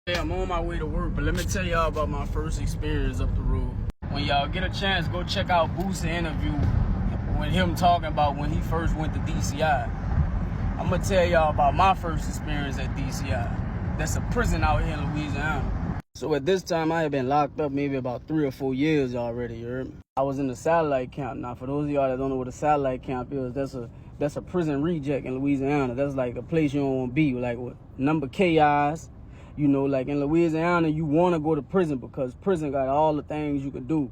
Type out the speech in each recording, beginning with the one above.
Yeah, I'm on my way to work, but let me tell y'all about my first experience up the road. When y'all get a chance, go check out Boost's interview with him talking about when he first went to DCI. I'm gonna tell y'all about my first experience at DCI. That's a prison out here in Louisiana. So at this time, I had been locked up maybe about 3 or 4 years already, you heard me? I was in the satellite camp. Now, for those of y'all that don't know what a satellite camp is, that's a prison reject in Louisiana. That's like a place you don't want to be, like with number chaos. You know, like in Louisiana, you want to go to prison because prison got all the things you could do.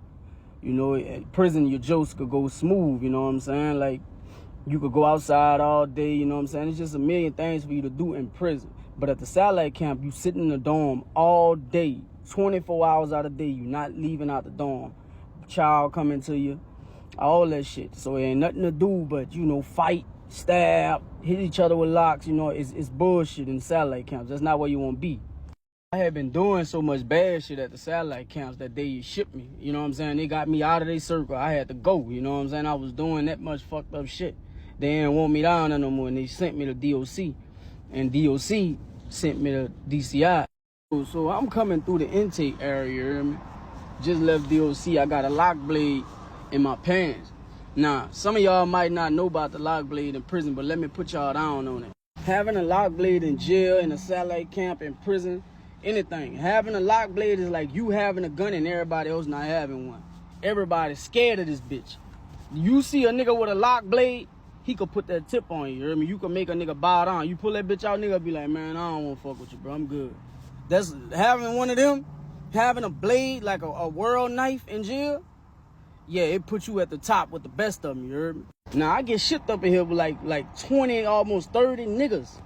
You know, at prison, your jokes could go smooth, you know what I'm saying? Like, you could go outside all day, you know what I'm saying? It's just a million things for you to do in prison. But at the satellite camp, you sit in the dorm all day, 24 hours out of the day. You're not leaving out the dorm. Child coming to you, all that shit. So it ain't nothing to do but, you know, fight, stab, hit each other with locks. You know, it's bullshit in the satellite camps. That's not where you want to be. I had been doing so much bad shit at the satellite camps that they shipped me. You know what I'm saying? They got me out of their circle. I had to go. You know what I'm saying? I was doing that much fucked up shit. They didn't want me down there no more, and they sent me to DOC. And DOC sent me to DCI. So I'm coming through the intake area, you hear me? Just left DOC. I got a lock blade in my pants. Now, some of y'all might not know about the lock blade in prison, but let me put y'all down on it. Having a lock blade in jail, in a satellite camp, in prison, anything. Having a lock blade is like you having a gun and everybody else not having one. Everybody's scared of this bitch. You see a nigga with a lock blade, he could put that tip on you, you hear me? You can make a nigga bow down. You pull that bitch out, nigga be like, man, I don't want to fuck with you, bro. I'm good. That's having one of them, having a blade like a world knife in jail. Yeah, it puts you at the top with the best of them, you heard me? Now, I get shipped up in here with like 20, almost 30 niggas.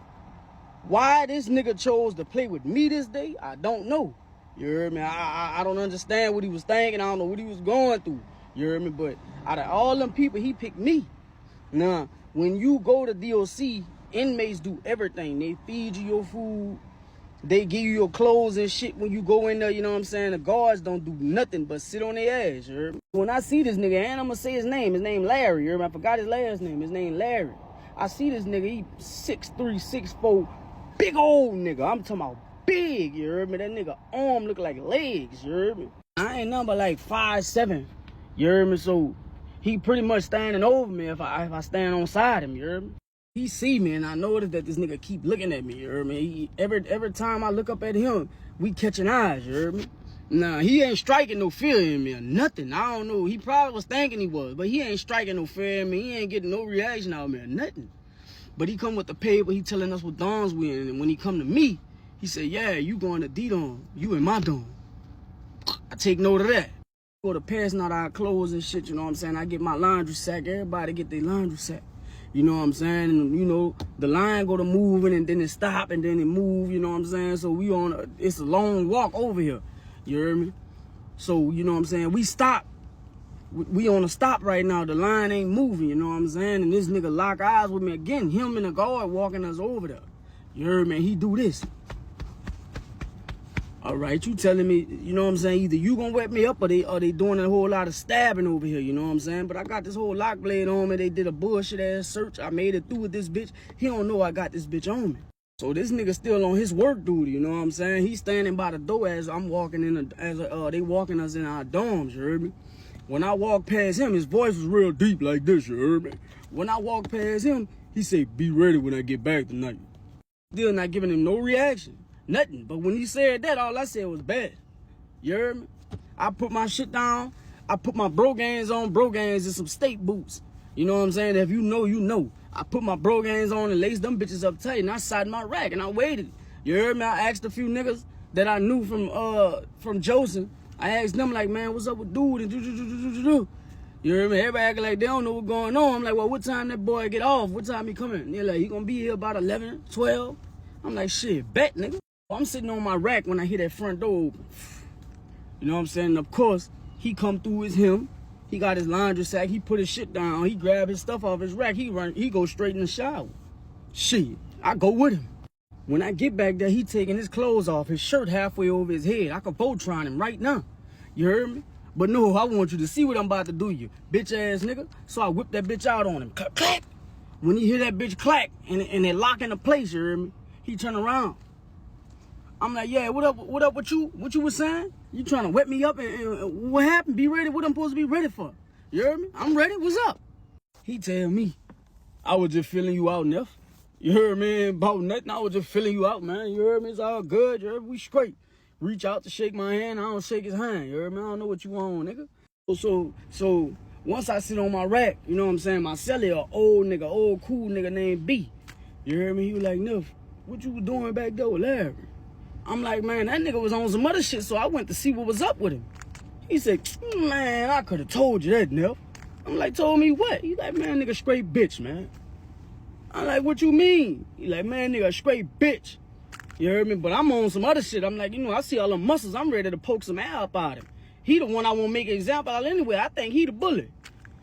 Why this nigga chose to play with me this day, I don't know. You heard me? I don't understand what he was thinking. I don't know what he was going through. You heard me? But out of all them people, he picked me. Now, when you go to DOC, inmates do everything. They feed you your food. They give you your clothes and shit when you go in there, you know what I'm saying? The guards don't do nothing but sit on their ass, you heard me? When I see this nigga, and I'm gonna say his name Larry, you heard me? I forgot his last name. His name Larry. I see this nigga, he 6'3", 6'4", big old nigga. I'm talking about big, you heard me? That nigga arm look like legs, you heard me? I ain't nothing but like 5'7", you heard me? So he pretty much standing over me if I stand on side him, you heard me? He see me and I notice that this nigga keep looking at me, you heard me? Every time I look up at him, we catching eyes, you heard me? Nah, he ain't striking no fear in me or nothing. I don't know. He probably was thinking he was, but he ain't striking no fear in me. He ain't getting no reaction out of me or nothing. But he come with the paper, he telling us what dorms we in. And when he come to me, he said, yeah, you going to D-dorm. You in my dorm. I take note of that. Go to passing out our clothes and shit, you know what I'm saying? I get my laundry sack. Everybody get their laundry sack. You know what I'm saying? And, you know, the line go to moving and then it stop and then it move, you know what I'm saying? So we it's a long walk over here. You hear me? So, you know what I'm saying? We stop. We on a stop right now. The line ain't moving, you know what I'm saying? And this nigga lock eyes with me again. Him and the guard walking us over there. You heard me? He do this. All right, you telling me, you know what I'm saying? Either you gonna wet me up or they doing a whole lot of stabbing over here, you know what I'm saying? But I got this whole lock blade on me. They did a bullshit ass search. I made it through with this bitch. He don't know I got this bitch on me. So this nigga still on his work duty, you know what I'm saying? He's standing by the door as I'm walking in, they walking us in our dorms, you heard me? When I walked past him, his voice was real deep like this, you heard me? When I walked past him, he said, be ready when I get back tonight. Still not giving him no reaction, nothing. But when he said that, all I said was bad. You heard me? I put my shit down. I put my Brogans on, Brogans and some state boots. You know what I'm saying? If you know, you know. I put my Brogans on and laced them bitches up tight, and I sat in my rack and I waited. You heard me? I asked a few niggas that I knew from Joseph. I asked them like, man, what's up with dude? And do. You hear me? Everybody acting like they don't know what's going on. I'm like, well, what time that boy get off? What time he coming? And they're like, he gonna be here about 11, 12. I'm like, shit, bet, nigga. I'm sitting on my rack when I hear that front door open. You know what I'm saying? And of course, he come through with him. He got his laundry sack. He put his shit down. He grab his stuff off his rack. He go straight in the shower. Shit, I go with him. When I get back there, he taking his clothes off, his shirt halfway over his head. I could Voltron him right now. You heard me? But no, I want you to see what I'm about to do you, bitch ass nigga. So I whip that bitch out on him. Clap, clap. When he hear that bitch clack and it lock into place, you heard me? He turn around. I'm like, yeah, what up with you? What you was saying? You trying to wet me up and what happened? Be ready, what I'm supposed to be ready for? You heard me? I'm ready, what's up? He tell me, I was just feeling you out, Neff. You heard me? About nothing, I was just feeling you out, man. You heard me? It's all good, you heard me? We straight. Reach out to shake my hand, I don't shake his hand, you heard me? I don't know what you want, nigga. So once I sit on my rack, you know what I'm saying? My celly, an old cool nigga named B. You heard me? He was like, Neff, what you was doing back there with Larry? I'm like, man, that nigga was on some other shit, so I went to see what was up with him. He said, man, I could have told you that, Neff. I'm like, told me what? He like, man, nigga, straight bitch, man. I'm like, what you mean? He like, man, nigga, straight bitch. You heard me? But I'm on some other shit. I'm like, you know, I see all the muscles. I'm ready to poke some air up out of him. He the one I want to make an example out anyway. I think he the bully.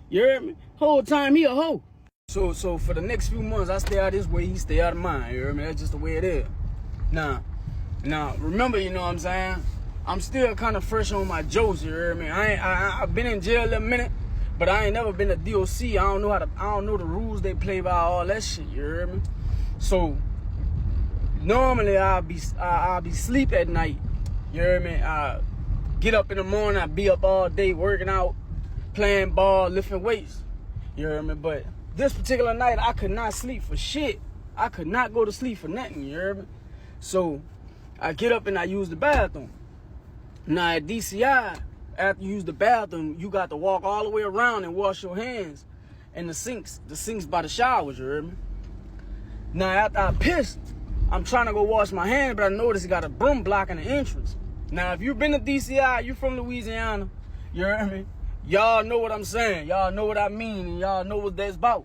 You heard me? Whole time he a hoe. So for the next few months, I stay out his way, he stay out of mine. You heard me? That's just the way it is. Now, remember, you know what I'm saying? I'm still kind of fresh on my jokes, you heard me? I've been in jail a minute, but I ain't never been to DOC. I don't know the rules they play by, all that shit, you heard me? So normally I'll be sleep at night, you heard me? I get up in the morning, I be up all day working out, playing ball, lifting weights, you heard me? But this particular night, I could not sleep for shit. I could not go to sleep for nothing, you heard me? So I get up and I use the bathroom. Now at DCI, after you use the bathroom, you got to walk all the way around and wash your hands in the sinks by the showers, you heard me? Now after I pissed, I'm trying to go wash my hands, but I noticed it got a broom blocking the entrance. Now if you've been to DCI, you from Louisiana, you heard me? Y'all know what I'm saying. Y'all know what I mean, and y'all know what that's about.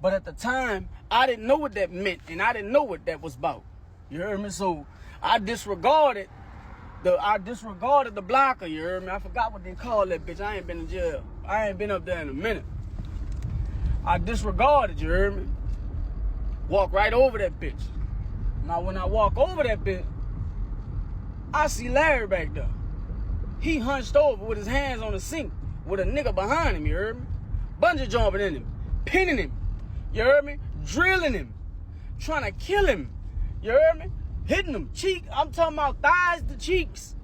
But at the time, I didn't know what that meant, and I didn't know what that was about. You heard me? So I disregarded the blocker, you heard me? I forgot what they call that bitch. I ain't been in jail. I ain't been up there in a minute. I disregarded, you heard me? Walk right over that bitch. Now when I walk over that bitch, I see Larry back there. He hunched over with his hands on the sink with a nigga behind him, you heard me? Bungee jumping in him, pinning him, you heard me? Drilling him, trying to kill him, you heard me? Hitting him, I'm talking about thighs to cheeks,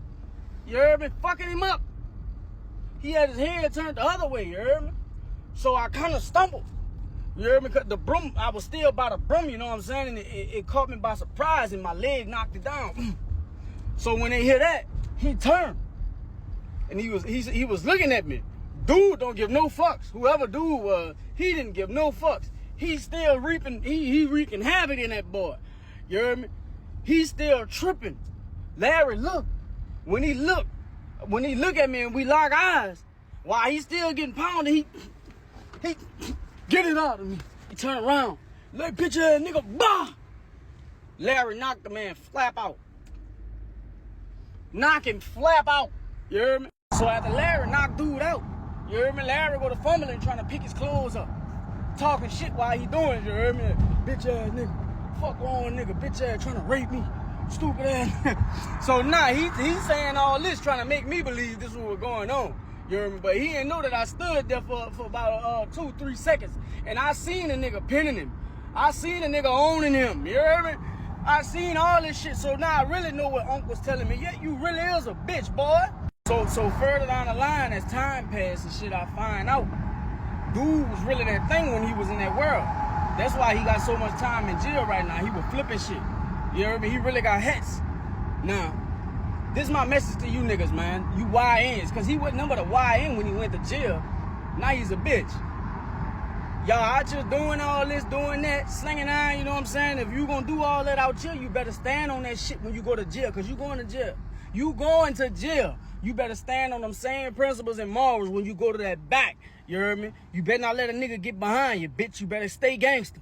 you heard me? Fucking him up. He had his head turned the other way, you heard me? So I kind of stumbled, you heard me? Cause the broom, I was still by the broom, you know what I'm saying? And it caught me by surprise and my leg knocked it down. So when they hear that, he turned. And he was looking at me. Dude don't give no fucks. Whoever dude was, he didn't give no fucks. He's still reaping, he wreaking havoc in that boy. You heard me? He's still tripping. Larry, look. When he look at me and we lock eyes, while he's still getting pounded, he get it out of me. He turned around. Like, bitch ass nigga, bah! Larry knocked the man flap out. Knock him flap out. You heard me? So after Larry knocked dude out, you heard me? Larry go to fumbling trying to pick his clothes up. Talking shit while he doing it, you heard me? Bitch ass nigga. Fuck wrong nigga. Bitch ass trying to rape me. Stupid ass. So now he's saying all this trying to make me believe this is what was going on. You heard me? But he didn't know that I stood there for about 2-3 seconds. And I seen a nigga pinning him. I seen a nigga owning him. You heard me? I seen all this shit. So now I really know what Unc was telling me. Yeah, you really is a bitch, boy. So further down the line, as time passed and shit, I find out dude was really that thing when he was in that world. That's why he got so much time in jail right now. He was flipping shit. You heard me? He really got hits. Now, this is my message to you niggas, man. You YNs, because he wasn't number the YN when he went to jail. Now he's a bitch. Y'all out here doing all this, doing that, slinging iron, you know what I'm saying? If you gonna do all that out here, you better stand on that shit when you go to jail, because you going to jail. You going to jail. You better stand on them same principles and morals when you go to that back. You heard me? You better not let a nigga get behind you, bitch. You better stay gangster.